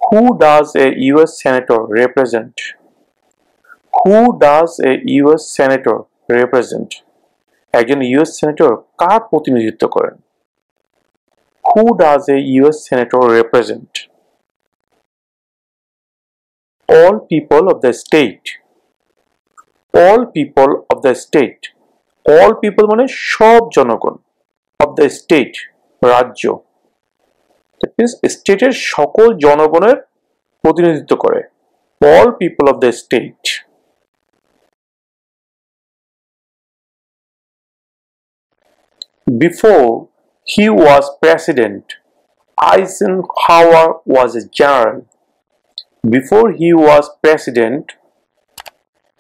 Who does a US senator represent? Who does a US senator represent? একজন US senator কার প্রতিনিধিত্ব করেন? Who does a US senator represent? All people of the state. All people of the state. All people মানে সব জনগণ, of the state রাজ্য, that means স্টেটের সকল জনগণের প্রতিনিধিত্ব করে, all people of the state. Before he was president, Eisenhower was a general. Before he was president,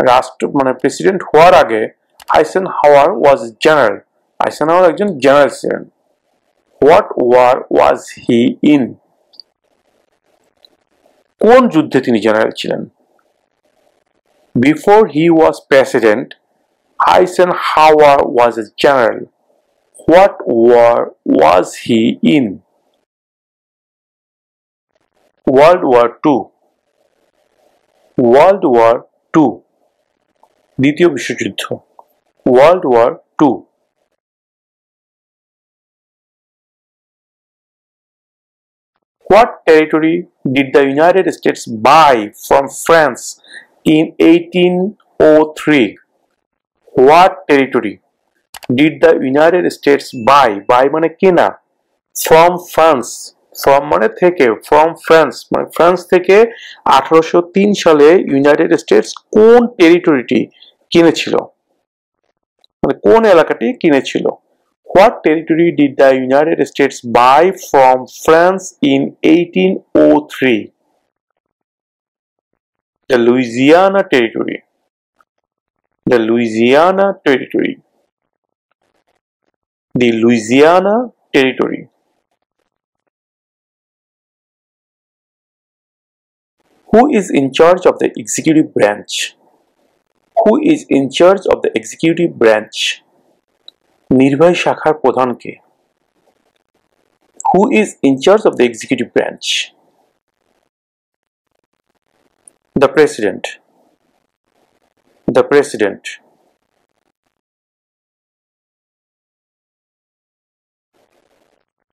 রাষ্ট্র মানে প্রেসিডেন্ট হওয়ার আগে আইসেনহাওয়ার was general. আইসেনহাওয়ার একজন জেনারেল ছিলেন. What war was he in? কোন যুদ্ধে তিনি জেনারেল ছিলেন? Before he was president, Eisenhower was a general. What war was he in? World War II. World War II. দ্বিতীয় বিশ্বযুদ্ধ. World War II. What territory did the United States buy from France in 1803? What territory did the United States buy? Buy মানে কেনা. From France. From মানে থেকে. From France মানে France থেকে 1803 সালে United states কোন টেরিটরিটি কিনেছিল, মানে কোন এলাকাটি কিনেছিল? What territory did the United States buy from France in 1803? The Louisiana Territory. The Louisiana Territory. The Louisiana Territory. Who is in charge of the executive branch? Who is in charge of the executive branch? নির্বাহী শাখার প্রধান কে? Who is in charge of the executive branch? The President. The President.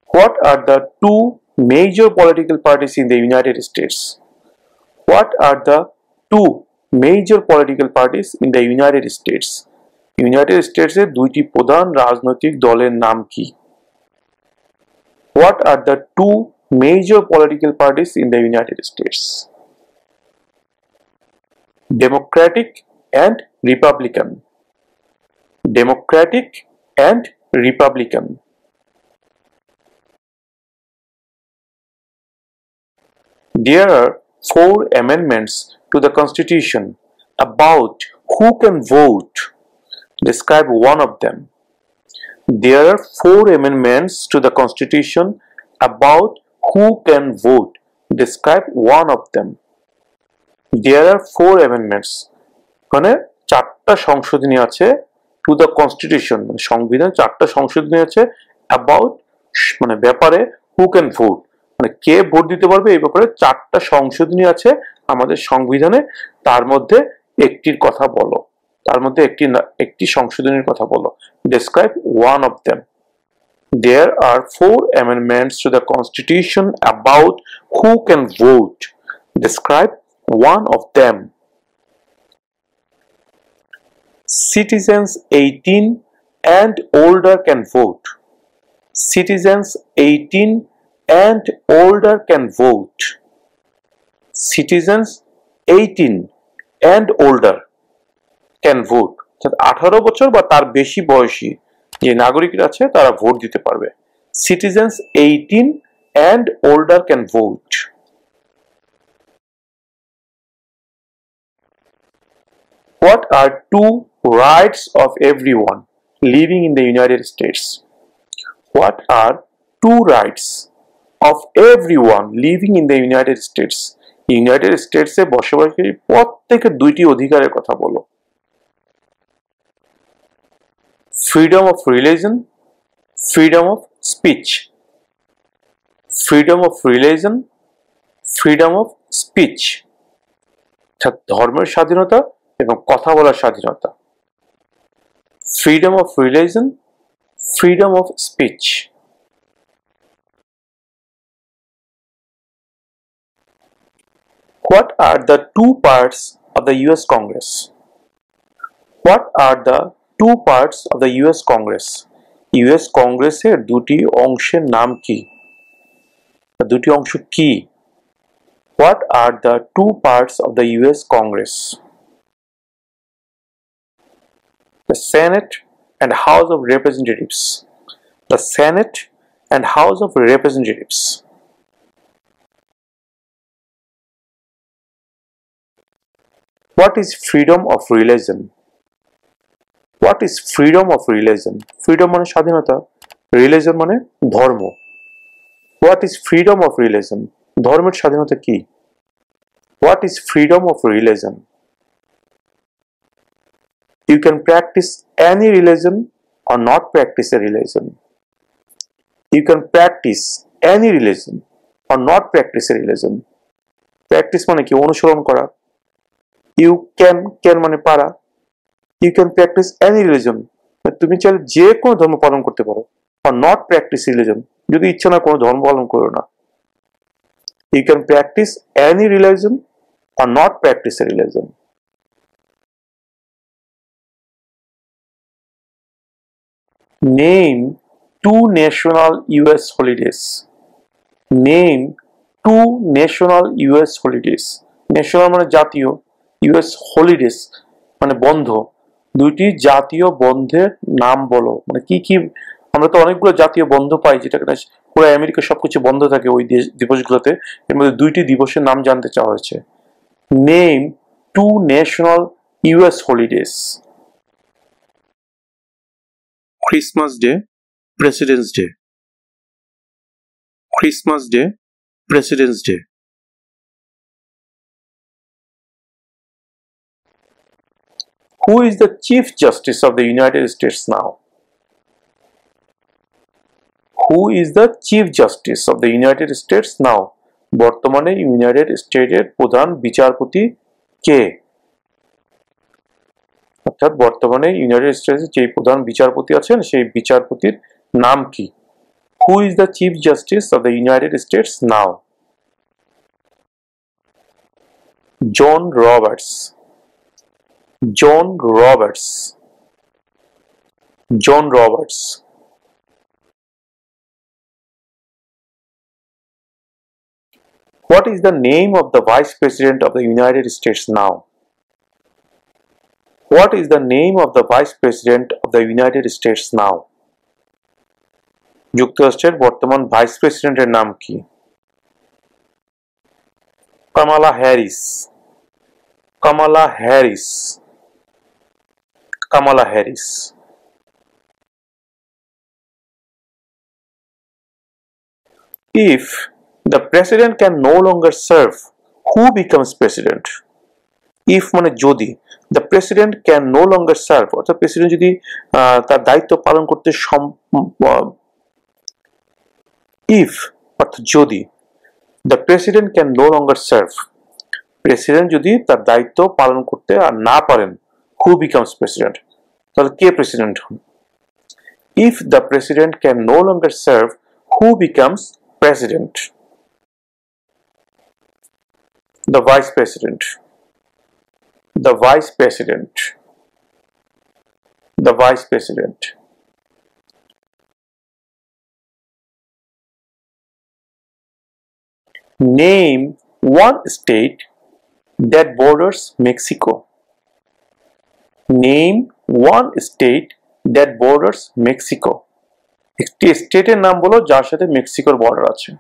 What are the two major political parties in the United States? What are the two major political parties in the United States? United States এর দুইটি প্রধান রাজনৈতিক দলের নাম কি? What are the two major political parties in the United States? Democratic and Republican. Democratic and Republican. There are 4 amendments to the Constitution about who can vote. Describe one of them. There are 4 amendments to the Constitution about who can vote. Describe one of them. There are 4 amendments. মানে 4টা সংশোধনী আছে to the Constitution, মানে সংবিধান 4টা সংশোধনী আছে about মানে ব্যাপারে who can vote, মানে কে ভোট দিতে পারবে এই ব্যাপারে 4টা সংশোধনী আছে আমাদের সংবিধানে, তার মধ্যে একটির কথা বলো, তার মধ্যে একটি সংশোধনীর কথা বলো. Describe one of them. There are 4 amendments to the Constitution about who can vote. Describe one of them. Citizens 18 and older can vote. Citizens 18 and older can vote. Citizens 18 and older can vote. 18 বছর বা তার বেশি বয়সী যে নাগরিকরা আছে তারা vote দিতে পারবে. Citizens 18 and older can vote. What are 2 rights of everyone living in the United States? What are 2 rights of everyone living in the United States? United States এ বসবাসকারী প্রত্যেকের 2টি অধিকারের কথা বলো. Freedom of religion, freedom of speech. Freedom of religion, freedom of speech, অর্থাৎ ধর্মের স্বাধীনতা এবং কথা বলার স্বাধীনতা। Freedom of religion, freedom of speech. What are the two parts of the US Congress? What are the two parts of the US Congress? US কংগ্রেসের দুটি অংশের নাম কি? দুটি অংশ কি? What are the two parts of the US Congress? The Senate and House of Representatives. The Senate and House of Representatives. What is freedom of religion? What is freedom of religion? Freedom মানে স্বাধীনতা, religion মানে ধর্ম। What is freedom of religion? ধর্মের স্বাধীনতা কি? What is freedom of religion? You can practice any religion or not practice a religion. You can practice any religion or not practice a religion. Practice মানে কি? অনুসরণ করা। You can মানে পারা। You can practice any religion. তুমি চাইলে যে কোনো ধর্ম পালন করতে পারো। or not practice religion. যদি ইচ্ছা না কোনো ধর্ম পালন করো না। You can practice any religion or not practice a religion. Name two national US holidays. Name two national US holidays. National মানে জাতীয়, US holidays মানে বন্ধ। দুইটি জাতীয় বন্ধের নাম বলো। মানে কি কি? আমরা তো অনেকগুলো জাতীয় বন্ধ পাই, যেটা কিনা পুরো আমেরিকা সবকিছু বন্ধ থাকে ওই দিবসগুলোতে। এর মধ্যে দুইটি দিবসের নাম জানতে চাওয়া হয়েছে। Name two national US holidays. Christmas Day, President's Day. Christmas Day, President's Day. Who is the Chief Justice of the United States now? Who is the Chief Justice of the United States now? বর্তমানে United স্টেটের প্রধান বিচারপতি কে? অর্থাৎ বর্তমানে United স্টেটসের যে প্রধান বিচারপতি আছেন সেই বিচারপতির নাম কি? Who is the Chief Justice of the United States now? John Roberts. John Roberts. John Roberts. What is the name of the Vice President of the United States now? What is the name of the Vice President of the United States now? যুক্তরাষ্ট্রের বর্তমান vice প্রেসিডেন্টের নাম কি? Kamala Harris. Kamala Harris. Kamala Harris. If the president can no longer serve, who becomes president? If মানে যদি, the president can no longer serve, অর্থাৎ president যদি তার দায়িত্ব পালন করতে if অর্থাৎ যদি, the president can no longer serve, president যদি তার দায়িত্ব পালন করতে আর না পারেন, who becomes president? তাহলে কে প্রেসিডেন্ট হন? If the president can no longer serve, who becomes president? The vice president. The vice president. The vice president. Name one state that borders Mexico. Name one state that borders Mexico. একটি স্টেটের নাম বলো যার সাথে মেক্সিকোর border আছে।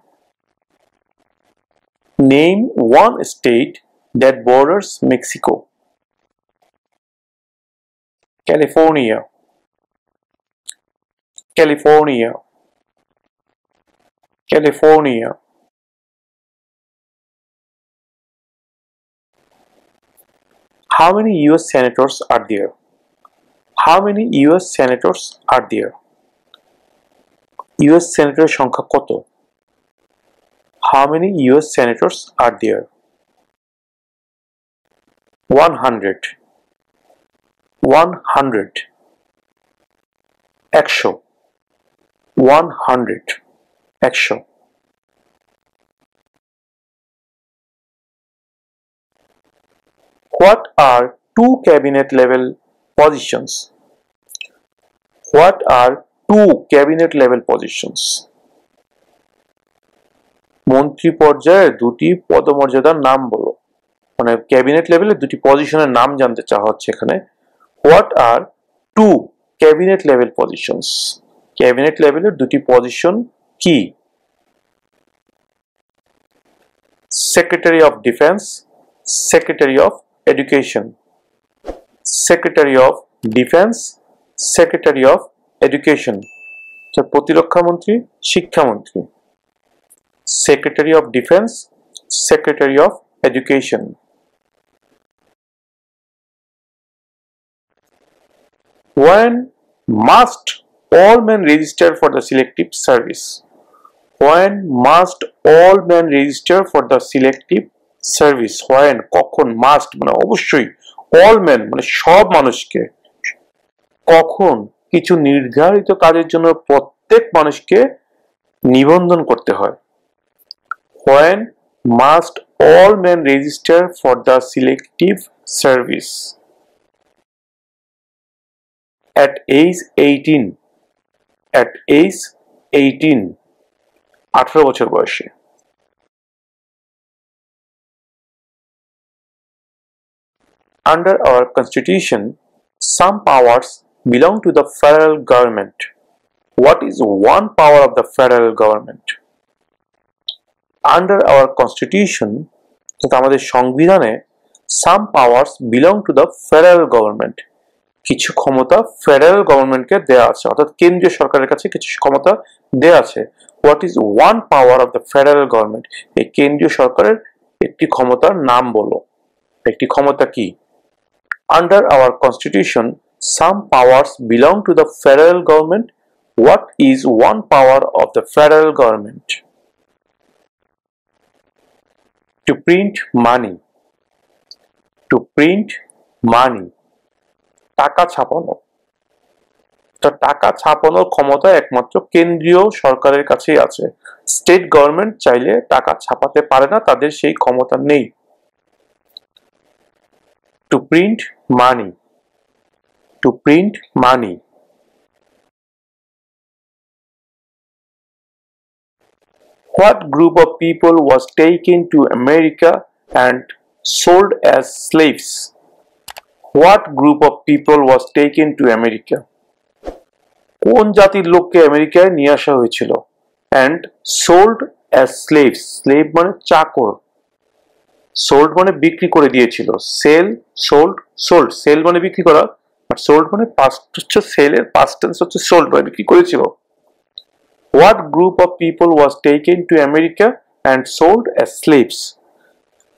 Name one state that borders Mexico. California. California. California. How many US senators are there? How many US senators are there? US senator সংখ্যা কত? How many US senators are there? 100 100 একশো 100 একশো What are two cabinet level positions? What are two cabinet level positions? মন্ত্রী পর্যায়ে দুটি পদমর্যাদার নাম বলো মানে ক্যাবিনেট লেভেলে দুটি পজিশনের নাম জানতে চাওয়া হচ্ছে এখানে What are two cabinet level positions? Cabinet লেভেলের দুটি পজিশন কি Secretary of Defense, Secretary of Education. Secretary of Defense, Secretary of Education. প্রতিরক্ষা মন্ত্রী শিক্ষামন্ত্রী Secretary of Defense, Secretary of Education. When must all men register for the selective service? When must all men register for the selective service? When কখন must মানে অবশ্যই all men মানে সব মানুষকে কখন কিছু নির্ধারিত কাজের জন্য প্রত্যেক মানুষকে নিবন্ধন করতে হয় When must all men register for the selective service? At age 18. At age 18. 18 বছর বয়সে Under our constitution, some powers belong to the federal government. What is one power of the federal government? Under our constitution, আমাদের সংবিধানে some powers belong to the federal government. কিছু ক্ষমতা federal গভর্নমেন্টকে দেয়া আছে অর্থাৎ কেন্দ্রীয় সরকারের কাছে কিছু ক্ষমতা দেয়া আছে what is one power of the federal government এই কেন্দ্রীয় সরকারের একটি ক্ষমতার নাম বলো একটি ক্ষমতা কি under our constitution some powers belong to the federal government what is one power of the federal government to print money to print money টাকা ছাপানো তো টাকা ছাপানোর ক্ষমতা একমাত্র কেন্দ্রীয় সরকারের কাছেই আছে স্টেট গভর্নমেন্ট চাইলে টাকা ছাপাতে পারে না তাদের সেই ক্ষমতা নেই to print money to print money What group of people was taken to America and sold as slaves? What group of people was taken to America? কোন জাতির লোককে আমেরিকায় নিয়ে আসা হয়েছিল and sold as slaves slave মানে চাকর sold মানে বিক্রি করে দিয়েছিল sell sold sold sell মানে বিক্রি করা আর sold মানে past হচ্ছে sell এর past tense হচ্ছে sold মানে বিক্রি করেছিল What group of people was taken to America and sold as slaves?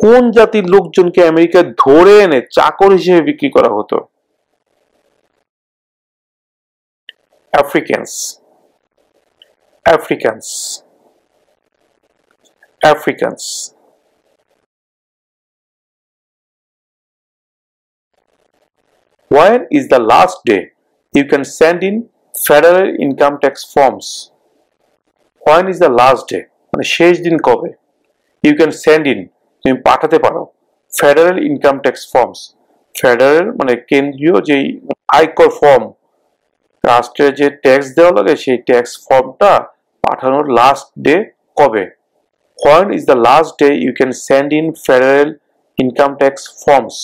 কোন জাতির লোকজনকে আমেরিকায় ধরে এনে চাকর হিসেবে বিক্রি করা হতো Africans Africans Africans When is the last day you can send in federal income tax forms? When is the last day? মানে শেষ দিন কবে? You can send in তুমি পাঠাতে পারো federal income tax forms federal মানে কেন্দ্রীয় যে আয়কর ফর্ম রাষ্ট্রের যে ট্যাক্স দেওয়া লাগে সেই ট্যাক্স ফর্মটা পাঠানোর লাস্ট ডে কবে When is the last day you can send in federal income tax forms?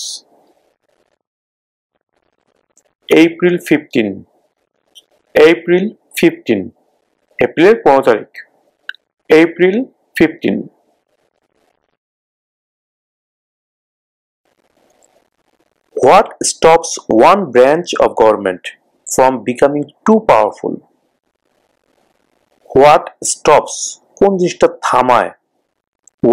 April 15 April 15 এপ্রিলের 15 তারিখ April 15 What stops one branch of government from becoming too powerful? What stops কোন জিনিসটা থামায়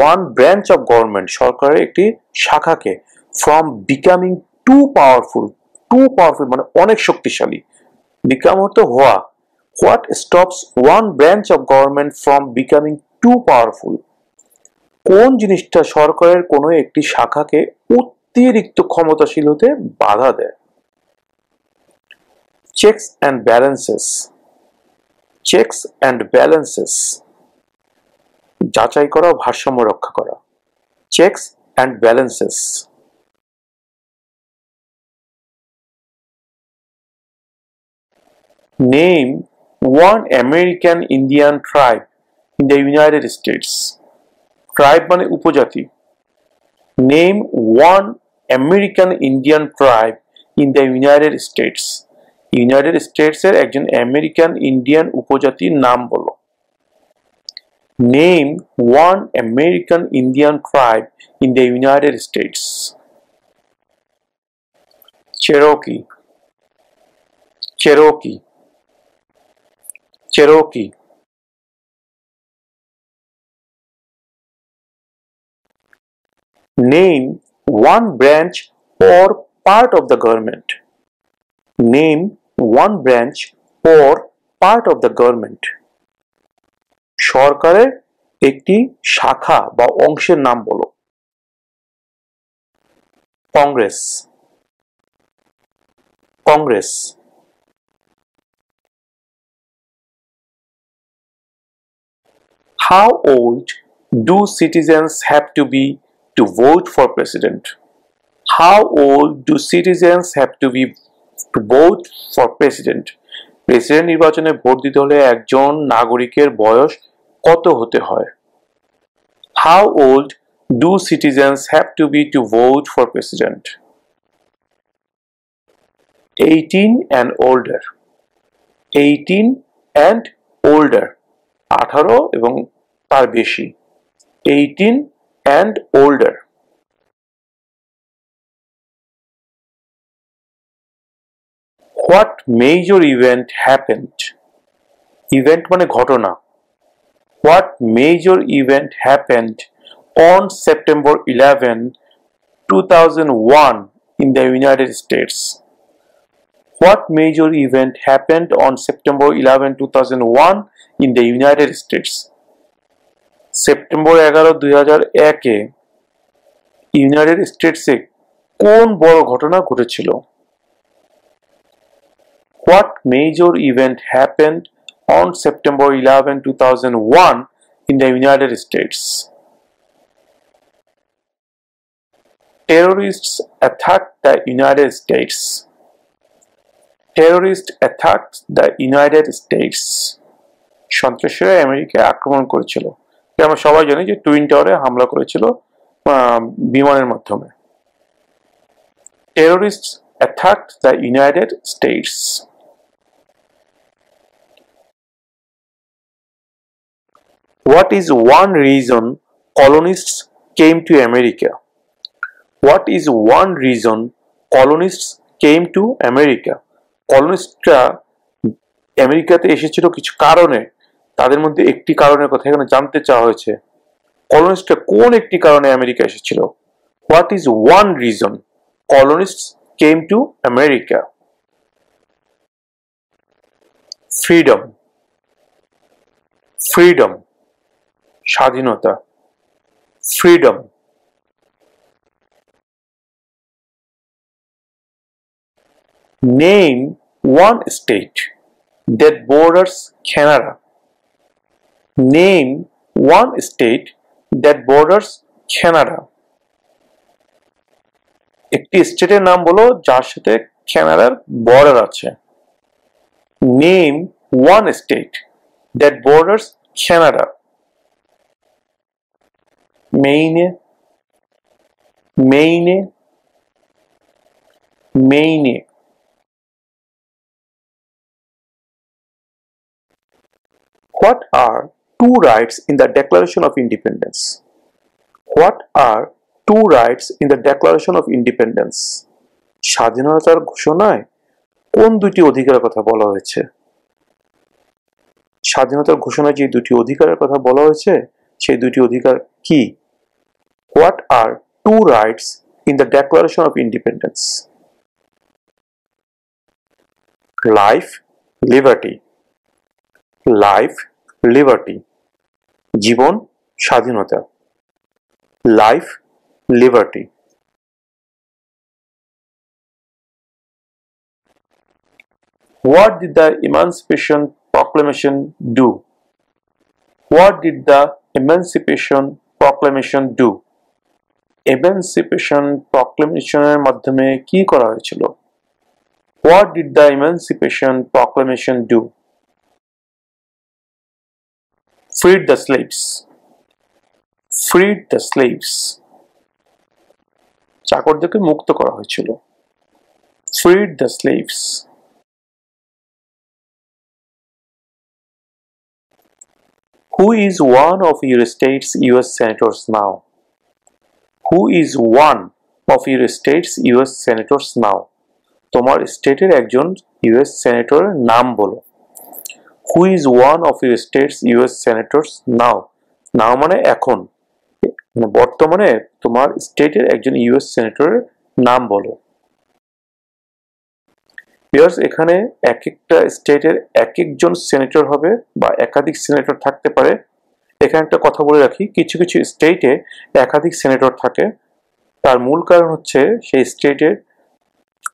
one branch of government সরকারের একটি শাখাকে from becoming too powerful মানে অনেক শক্তিশালী become হতে হওয়া What stops one branch of government from becoming too powerful? কোন জিনিসটা সরকারের কোনো একটি শাখাকে অতিরিক্ত ক্ষমতাশীল হতে বাধা দেয়? Checks and balances. Checks and balances, যাচাই করা, ভারসাম্য রক্ষা করা। Checks and balances. Name one American Indian tribe in the United States. Tribe মানে উপজাতি। Name one American Indian tribe in the United States. United স্টেটসের একজন আমেরিকান ইন্ডিয়ান উপজাতির নাম বলো। Name one American Indian tribe in the United States. Cherokee. Cherokee. Cherokee. Name one branch or part of the government. Name one branch or part of the government. সরকারের একটি শাখা বা অংশের নাম বলো। Congress. Congress. How old do citizens have to be to vote for president? How old do citizens have to be to vote for president? President নির্বাচনে vote দিতে হলে একজন নাগরিকের বয়স কত হতে হয়? How old do citizens have to be to vote for president? 18 and older. 18 and older. 18 এবং তার বেশি। 18 and older. What major event happened? Event মানে ঘটনা। What major event happened on September 11, 2001 in the United States? What major event happened on September 11, 2001 in the United States? September 11, 2001 এ United স্টেটসে কোন বড় ঘটনা ঘটেছিল? What major event happened on September 11, 2001 in the United States? Terrorists attacked the United States. Terrorists attacked the United States. সন্ত্রাসীরা আমেরিকায় আক্রমণ করেছিল। আমরা সবাই জানি যে টুইন টাওয়ারে হামলা করেছিল বিমানের মাধ্যমে। Terrorists attacked the United States. What is one reason colonists came to America? What is one reason colonists came to America? কলোনিস্টরা আমেরিকাতে এসেছিল কিছু কারণে। তাদের মধ্যে একটি কারণের কথা এখানে জানতে চাওয়া হয়েছে। কলোনিস্টরা কোন একটি কারণে আমেরিকা এসেছিল? What is one reason colonists came to America? Freedom. Freedom. স্বাধীনতা। Freedom. Name one state that borders Canada. Name one state that borders Canada. একটি স্টেটের নাম বলো যার সাথে কানাডার বর্ডার আছে। Name one state that borders Canada. Maine. Maine. Maine. What are two rights in the Declaration of Independence? What are two rights in the Declaration of Independence? স্বাধীনতার ঘোষণায় কোন দুটি অধিকারের কথা বলা হয়েছে? স্বাধীনতার ঘোষণায় যে দুটি অধিকারের কথা বলা হয়েছে সেই দুটি অধিকার কি? What are two rights in the Declaration of Independence? Life, liberty. Life, liberty. জীবন, স্বাধীনতা। life, liberty. What did the Emancipation Proclamation do? What did the Emancipation Proclamation do? Emancipation Proclamation এর মাধ্যমে কি করা হয়েছিল? What did the Emancipation Proclamation do? Freed the slaves. Freed the slaves. চাকরদেরকে মুক্ত করা হয়েছিল. Freed the slaves. Who is one of your state's US senators now? Who is one of your state's US senators now? তোমার স্টেটের একজন US সেনেটরের নাম বলো. Who is one of your state's US senators now? Now মানে এখন, মানে বর্তমানে তোমার স্টেটের একজন US সেনেটরের নাম বলো. ভিউয়ার্স, এখানে এক একটা স্টেটের এক একজন সেনেটর হবে বা একাধিক সেনেটর থাকতে পারে. এখানে একটা কথা বলে রাখি, কিছু কিছু স্টেটে একাধিক সেনেটর থাকে. তার মূল কারণ হচ্ছে সেই স্টেটের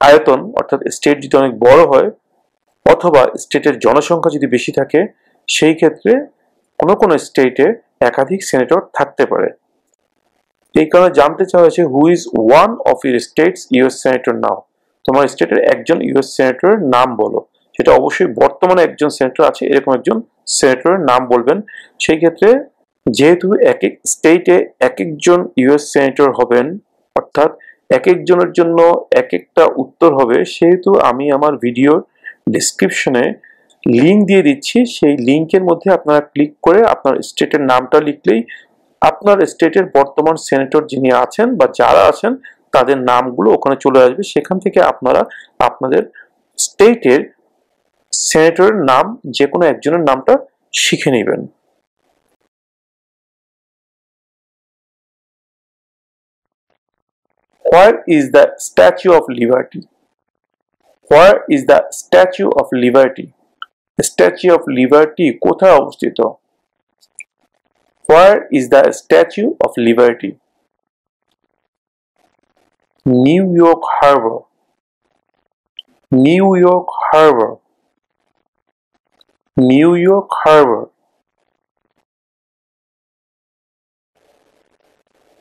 আয়তন, অর্থাৎ স্টেট যদি অনেক বড় হয় অথবা স্টেটের জনসংখ্যা যদি বেশি থাকে, সেই ক্ষেত্রে কোনো কোনো স্টেটে একাধিক সেনেটর থাকতে পারে. এই কারণে জানতে চাওয়া হয়েছে who is one of your states US senator now. তোমার স্টেটের একজন ইউএস সেনেটরের নাম বলো. সেটা অবশ্যই বর্তমানে একজন সেনেটর আছে এরকম একজন সেনেটরের নাম বলবেন. সেই ক্ষেত্রে যেহেতু এক এক স্টেটে এক একজন ইউএস সেনেটর হবেন, অর্থাৎ এক একজনের জন্য এক একটা উত্তর হবে, সেহেতু আমি আমার ভিডিও ডেসক্রিপশনে লিঙ্ক দিয়ে দিচ্ছি. সেই লিঙ্কের মধ্যে আপনারা ক্লিক করে আপনার স্টেটের নামটা লিখলেই আপনার স্টেটের বর্তমান সেনেটর যিনি আছেন বা যারা আছেন তাদের নামগুলো ওখানে চলে আসবে. সেখান থেকে আপনারা আপনাদের স্টেটের সেনেটরের নাম যে কোনো একজনের নামটা শিখে নেবেন. Where is the Statue of Liberty? Where is the Statue of Liberty? The Statue of Liberty কোথায় অবস্থিত? Where is the Statue of Liberty? New York Harbor. New York Harbor. New York Harbor.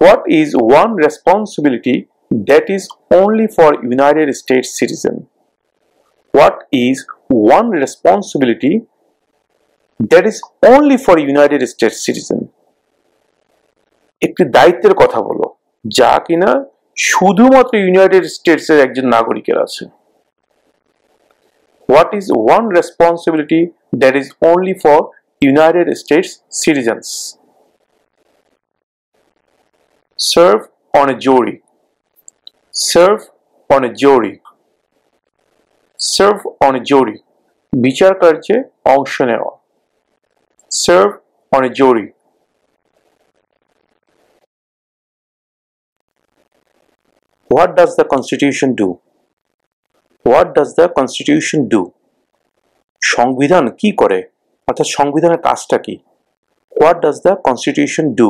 What is one responsibility that is only for United States citizen? What is one responsibility that is only for United States citizen? একটি দায়িত্বের কথা বলো যা কিনা শুধুমাত্র United স্টেটসের একজন নাগরিকের আছে. What is one responsibility that is only for United States citizens? Serve on a jury. Serve on a jury. Serve on a jury. বিচার কার্যে অংশ নেওয়া. Serve on a jury. What does the Constitution do? What does the Constitution do? সংবিধান কি করে, অর্থাৎ সংবিধানের কাজটা কি? What does the Constitution do?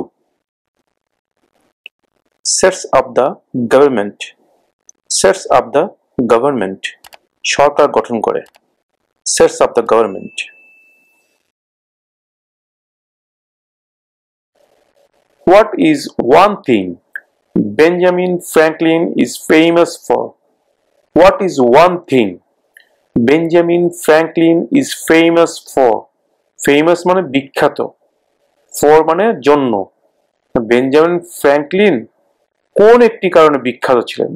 Sets up the government. Sets up the government. সরকার গঠন করে. Sets up the government. What is one thing Benjamin Franklin is famous for? What is one thing Benjamin Franklin is famous for? Famous মানে বিখ্যাত, for মানে জন্য. Benjamin Franklin কোন একটি কারণে বিখ্যাত ছিলেন?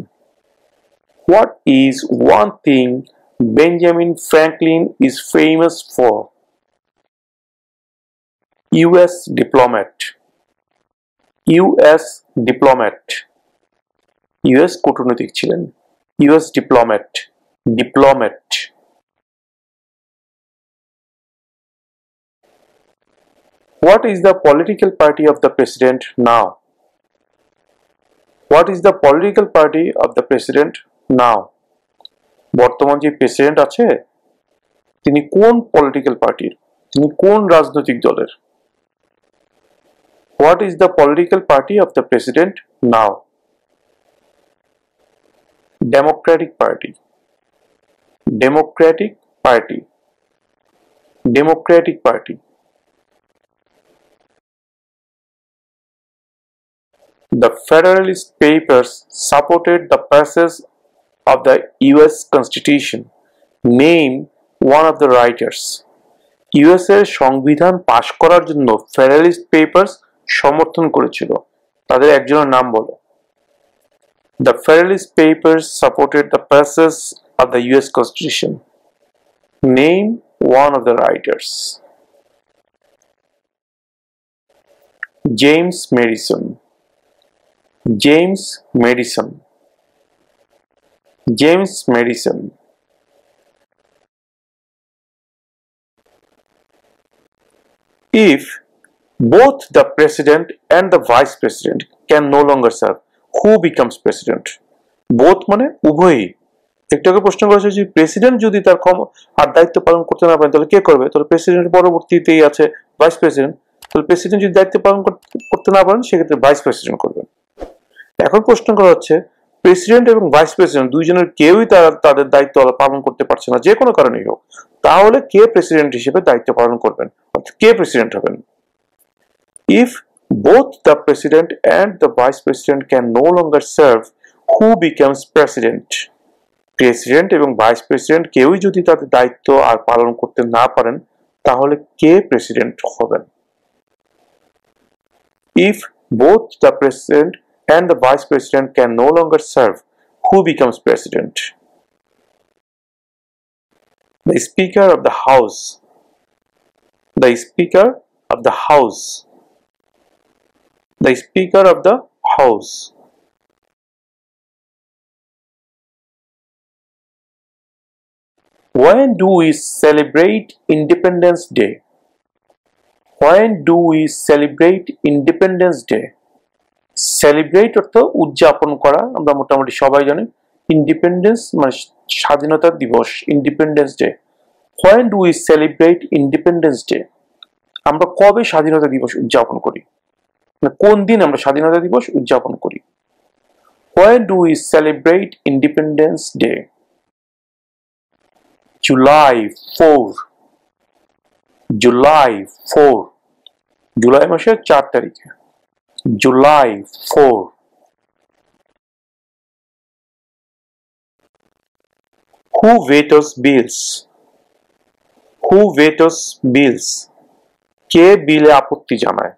What is one thing Benjamin Franklin is famous for? US diplomat. US diplomat. US কূটনৈতিক ছিলেন. US diplomat. Diplomat. What is the political party of the president now? What is the political party of the president now? বর্তমান যে president আছে তিনি কোন political পার্টির, তিনি কোন রাজনৈতিক দলের? What is the political party of the president now? Democratic Party. Democratic Party. Democratic Party. The Federalist Papers supported the passage of the US Constitution. Name one of the writers. US এর সংবিধান পাশ করার জন্য federalist papers সমর্থন করেছিল, তাদের একজনের নাম বলো। The Federalist Papers supported the passage of the US Constitution. Name one of the writers. James Madison. James Madison. James Madison. If both the president and the vice president can no longer serve, who becomes president? Both মানে উভয়ই। একটু আগে প্রশ্ন করা হয়েছে যে president যদি তার আর দায়িত্ব পালন করতে না পারেন তাহলে কে করবে? তাহলে প্রেসিডেন্টের পরবর্তীতেই আছে ভাইস প্রেসিডেন্ট। তাহলে প্রেসিডেন্ট যদি দায়িত্ব পালন করতে না পারেন সেক্ষেত্রে ভাইস প্রেসিডেন্ট করবেন। এখন প্রশ্ন করা হচ্ছে প্রেসিডেন্ট এবং ভাইস প্রেসিডেন্ট দুইজনের কেউই তাদের দায়িত্ব পালন করতে পারছে না, যে কোনো কারণেই হোক, তাহলে কে প্রেসিডেন্ট হিসেবে দায়িত্ব পালন করবেন, অর্থাৎ কে প্রেসিডেন্ট হবেন? If both the president and the vice president can no longer serve, who becomes president? President এবং ভাইস প্রেসিডেন্ট কেউই যদি তাদের দায়িত্ব আর পালন করতে না পারেন তাহলে কে প্রেসিডেন্ট হবেন? If both the president and the vice president can no longer serve, who becomes president? The Speaker of the House. The Speaker of the House. The Speaker of the House. When do we celebrate Independence Day? When do we celebrate Independence Day? Celebrate অর্থ উদযাপন করা, আমরা মোটামুটি সবাই জানি। Independence মানে স্বাধীনতা দিবস, independence day. When do we celebrate Independence Day? আমরা কবে স্বাধীনতা দিবস উদযাপন করি? কোন দিন আমরা স্বাধীনতা দিবস উদযাপন করি? When do we celebrate Independence Day? July 4. July 4. July মাসের 4 তারিখে। July 4. Who vetoes bills? Who vetoes bills? কে বিলে আপত্তি জানায়?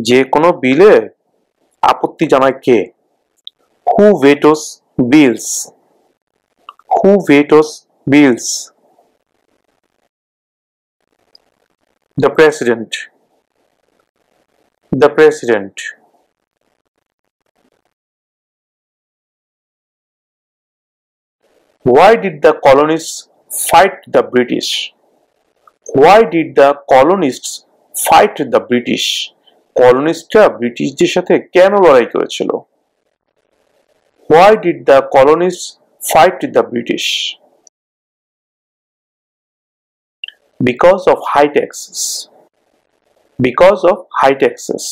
যে কোনো বিলে আপত্তি জানায় কে? Who vetoes bills? Who vetoes bills? The President. The President. Why did the colonists fight the British? Why did the colonists fight the British? কলোনিস্টরা ব্রিটিশদের সাথে কেন লড়াই করেছিল? Why did the colonists fight the British? Because of high taxes. Because of high taxes.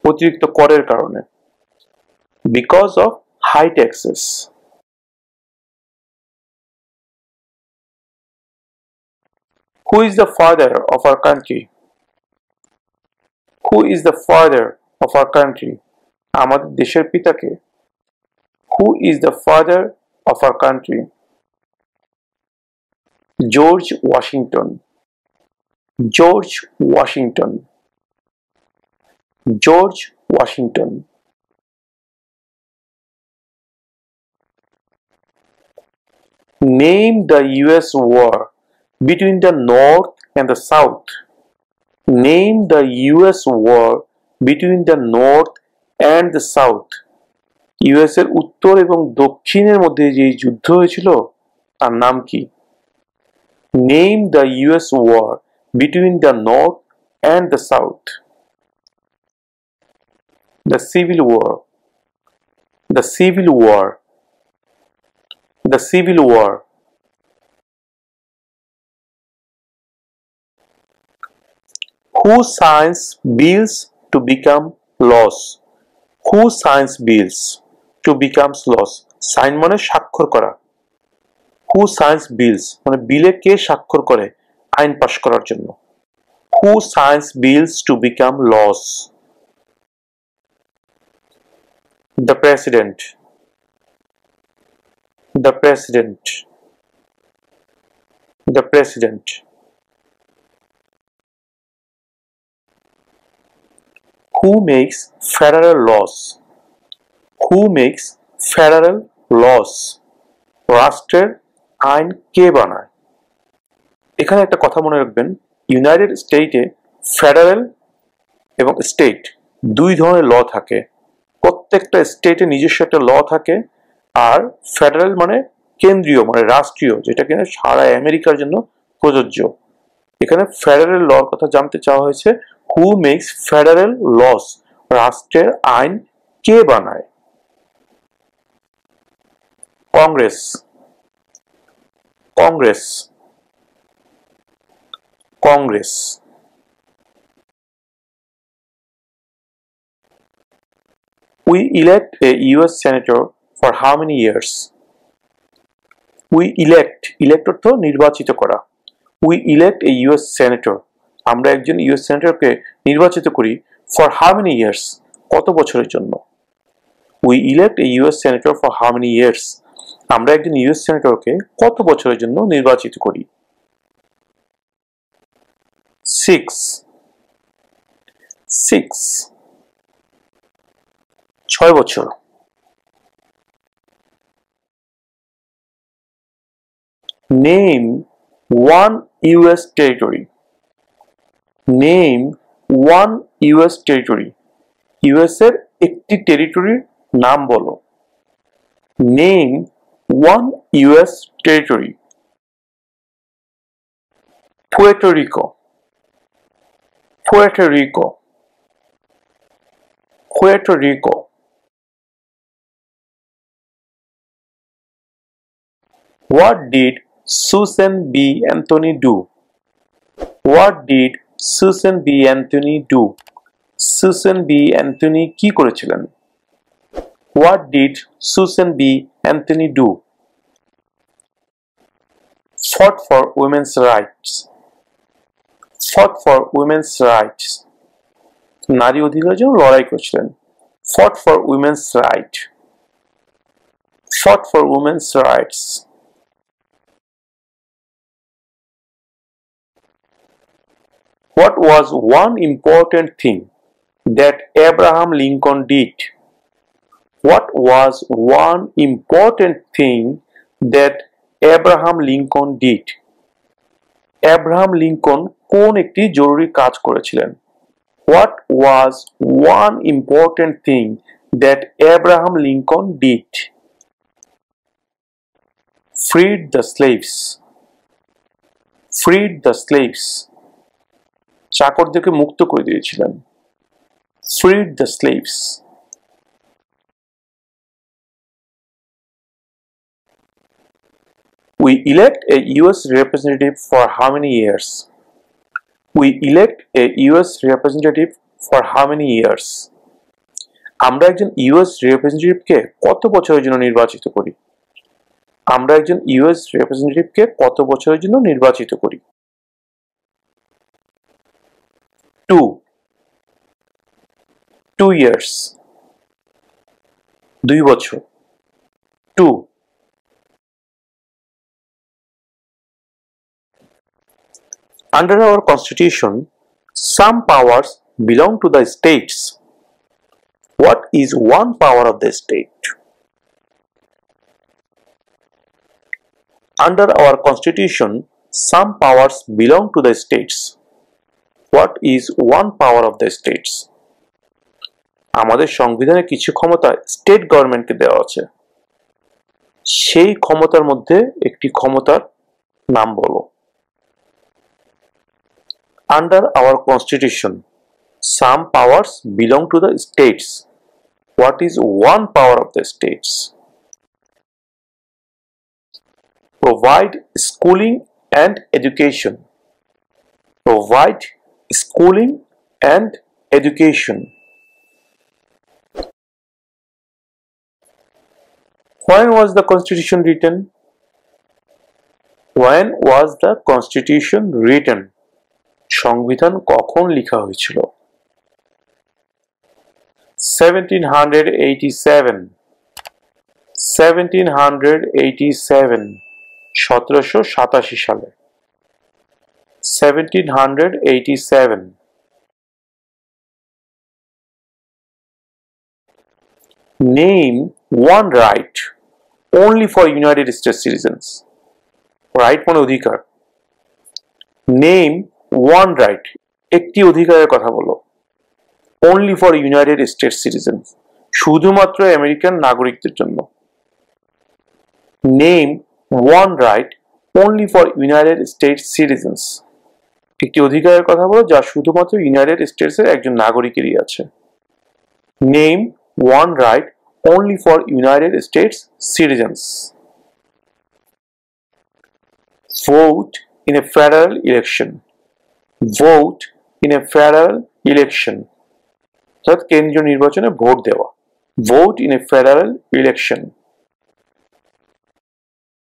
অতিরিক্ত করের কারণে। Because of high taxes. Who is the father of our country? Who is the father of our country? আমাদের দেশের পিতা কে? Who is the father of our country? George Washington. George Washington. George Washington. Name the US war between the North and the South. Name the US war between the North and the South. US এর উত্তর এবং দক্ষিণের মধ্যে যে যুদ্ধ হয়েছিল তার নাম কি? Name the US war between the North and the South. The Civil War. The Civil War. The Civil War. Who signs bills to become laws? Who signs bills to become laws? Sign মানে স্বাক্ষর করা। Who signs bills মানে বিলে কে স্বাক্ষর করে আইন পাশ করার জন্য? Who signs bills to become laws? The president. The president. The president. Who makes federal laws? Who makes federal laws? রাষ্ট্রের আইন কে বানায়? এখানে একটা কথা মনে রাখবেন, ইউনাইটেড স্টেটে ফেডারেল এবং স্টেট দুই ধরনের ল থাকে। প্রত্যেকটা স্টেটে নিজস্ব একটা ল থাকে, আর ফেডারেল মানে কেন্দ্রীয় মানে রাষ্ট্রীয়, যেটা কিনা সারা আমেরিকার জন্য প্রযোজ্য। এখানে ফেডারেল লর কথা জানতে চাওয়া হয়েছে। Who makes federal laws? রাষ্ট্রের আইন কে বানায়? Congress. Congress. Congress. We elect a US senator for how many years? We elect অর্থ নির্বাচিত করা। We elect a US senator, আমরা একজন ইউএস সেনেটরকে নির্বাচিত করি for how many years? কত বছরের জন্য? We elect a US senator for how many years? আমরা একজন ইউএস সেনেটরকে কত বছরের জন্য নির্বাচিত করি? 6 6 বছর। Name one US territory. Name one US territory. US এর একটি টেরিটরির নাম বলো। Name one US territory. Puerto Rico. Puerto Rico. Puerto Rico. What did Susan B. Anthony do? What did Susan B. Anthony do? Susan B. Anthony কি করেছিলেন? What did Susan B. Anthony do? Fought for women's rights. Fought for women's rights. নারী অধিকারের জন্য লড়াই করেছিলেন। Fought for women's rights. Fought for women's rights. What was one important thing that Abraham Lincoln did? What was one important thing that Abraham Lincoln did? Abraham Lincoln কোন একটি জরুরি কাজ করেছিলেন? What was one important thing that Abraham Lincoln did? Freed the slaves. Freed the slaves. চাকরদেরকে মুক্ত করে দিয়েছিলেন। Freed the slaves. We elect a US representative for how many years? We elect a US representative for how many years? আমরা একজন US রিপ্রেজেন্টেটিভকে কত বছরের জন্য নির্বাচিত করি? আমরা একজন ইউএস রিপ্রেজেন্টেটিভকে কত বছরের জন্য নির্বাচিত করি? 2 years. 2 বছর। 2. Under our constitution, some powers belong to the states. What is one power of the state? Under our constitution, some powers belong to the states. What is one power of the states? আমাদের সংবিধানে কিছু ক্ষমতা state গভর্নমেন্টকে দেওয়া আছে। সেই ক্ষমতার মধ্যে একটি ক্ষমতার নাম বলো। Under our constitution, some powers belong to the states. What is one power of the states? Provide schooling and education. Provide schooling and education. When was the Constitution written? When was the Constitution written? সংবিধান কখন লেখা হয়েছিল? 1787. 1787 1787 সালে 1787. Name one right only for United States citizens. Right মানে অধিকার. Name one right. একটি অধিকারের কথা বলো. Only for United States citizens. শুধুমাত্র আমেরিকান নাগরিকদের জন্য. Name one right only for United States citizens. একটি অধিকারের কথা বলো যা শুধুমাত্র ইউনাইটেড স্টেটসের একজন নাগরিকেরই আছে. Name one right only for United States citizens. Vote in a federal election. Vote in a federal election. অর্থাৎ কেন্দ্রীয় নির্বাচনে ভোট দেওয়া. Vote in a federal election.